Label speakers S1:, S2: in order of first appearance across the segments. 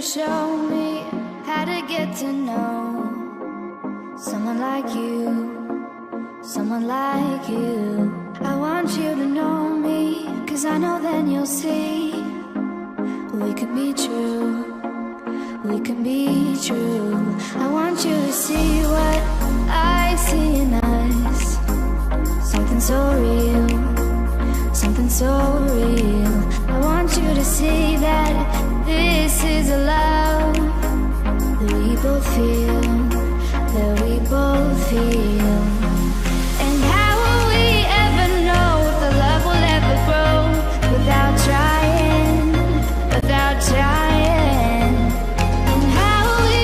S1: show me how to get to know someone like you, someone like you. I want you to know me, 'cause I know then you'll see we could be true, we can be true. I want you to see what I see in us, something so real, something so real. I want you to see that this is a love that we both feel, that we both feel. And how will we ever know if the love will ever grow without trying, without trying? And how will we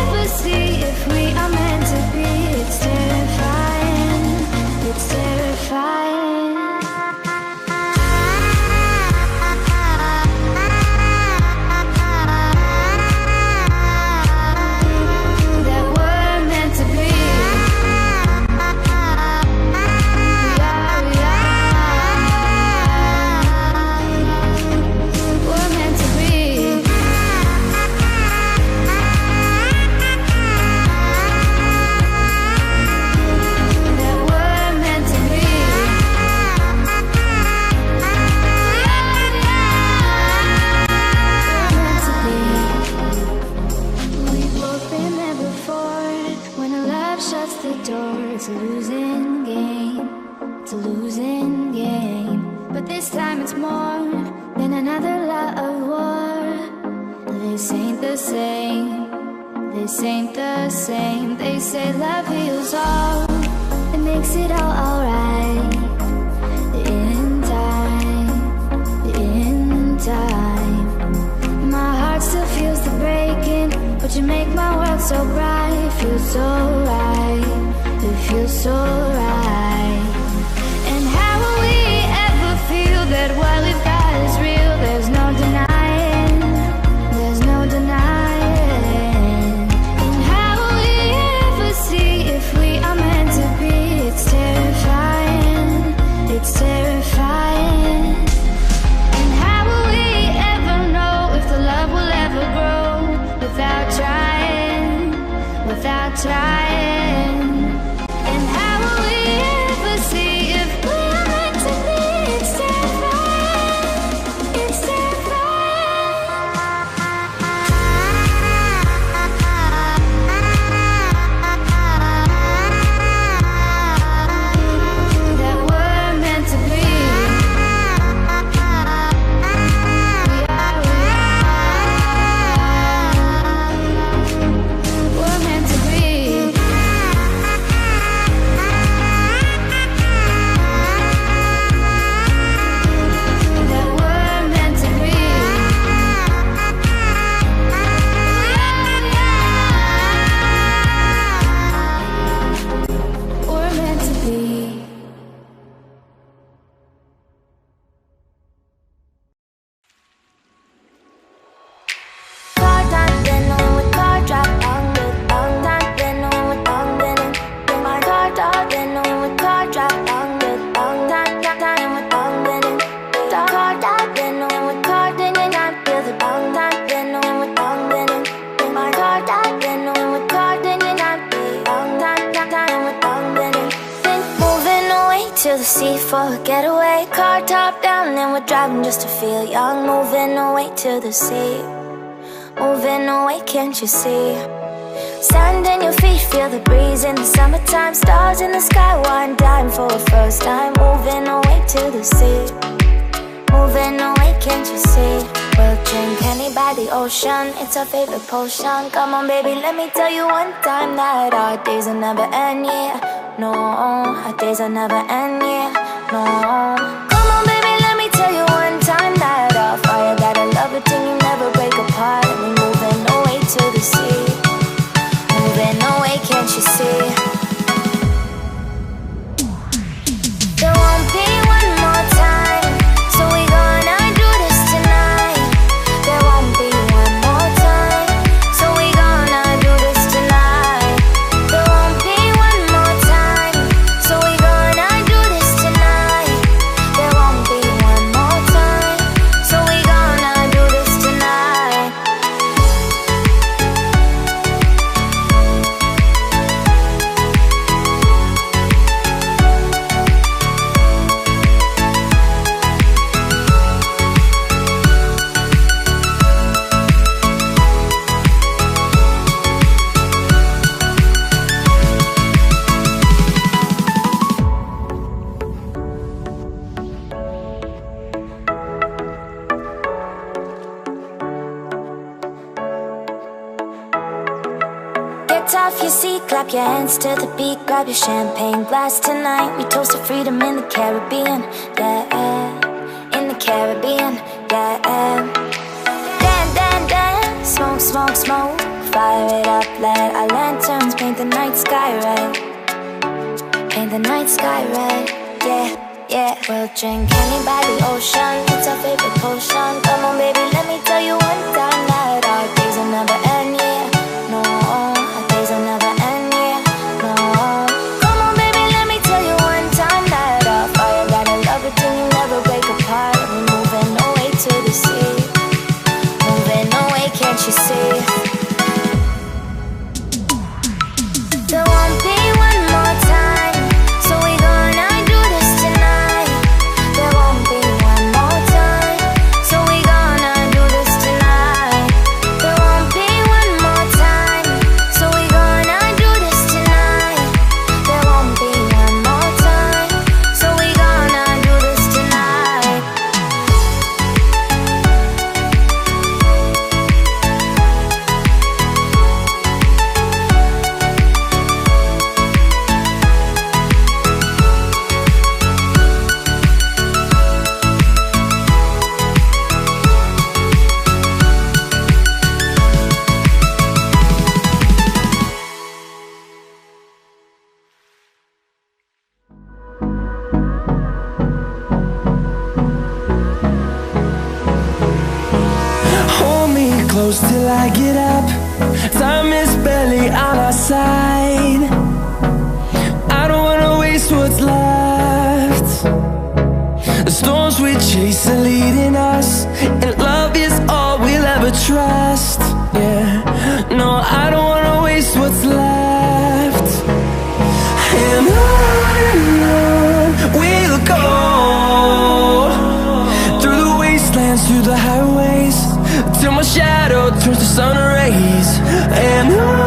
S1: ever see if we are meant to be? It's terrifying, it's terrifying. It's a losing game, it's a losing game. But this time it's more than another lot of war. This ain't the same, this ain't the same. They say love heals all, it makes it all alright. In time, in time. My heart still feels the breaking, but you make my world so bright. It feels so right, it feels so right. And how will we ever feel that what we've got is real? There's no denying, there's no denying. And how will we ever see if we are meant to be? It's terrifying, it's terrifying. And how will we ever know if the love will ever grow without trying, without trying? And how will we ever see if we are meant to be? It's terrifying, it's terrifying. That we're meant to be. We're meant to be. That we're meant to be. We're meant to be.
S2: Car time, been on with car drop, long time, been on with long been in my car top, been on with car drop, long time with long been in car top, been on with car ding and I feel the long time, been on with long been in my car top, been on with car ding and I feel long time with long been in. Been moving away to the sea for a getaway, car top down and we're driving just to feel young, moving away to the sea. Moving away, can't you see? Sand in your feet, feel the breeze in the summertime. Stars in the sky, one dime for a first time. Moving away to the sea. Moving away, can't you see? We'll drink honey by the ocean, it's our favorite potion. Come on baby, let me tell you one time that our days will never end, yeah. No, our days will never end, yeah. No. Come on baby, let me tell you one time that our fire got a love it till you never break apart. And we moving away to the sea. Moving away, can't you see? There won't be one more time, so we gonna do this tonight. There won't be one more time, so we gonna do this tonight. There won't be one more time, so we gonna do this tonight. There won't be one more time, so we gonna do this tonight. clap your hands to the beat, grab your champagne glass tonight. We toast to freedom in the Caribbean, yeah, in the Caribbean, yeah. Dan, dan, dan, smoke, smoke, smoke. Fire it up, let our lanterns paint the night sky red. Paint the night sky red, yeah, yeah. We'll drink honey by the ocean, it's our favorite potion. Come on baby, let me tell you one time that our days will never end, yeah. No, our days will never end, yeah. No. Come on baby, let me tell you one time that our fire got a love it till you never break apart. We're moving away to the sea, moving away, can't you see? There won't be one more time, so we gonna do this tonight. There won't be one more time, so we gonna do this tonight. There won't be one more time, so we gonna do this tonight. There won't be one more time, so we gonna do this tonight.
S3: Hold me close till I get up. Time is barely on our side. I don't wanna waste what's left. The storms we chase are leading us, and love is all we'll ever trust. Yeah, no, I don't wanna waste what's left. And on we'll go, through the wastelands, through the highways, till my shadow turns to sun rays. And on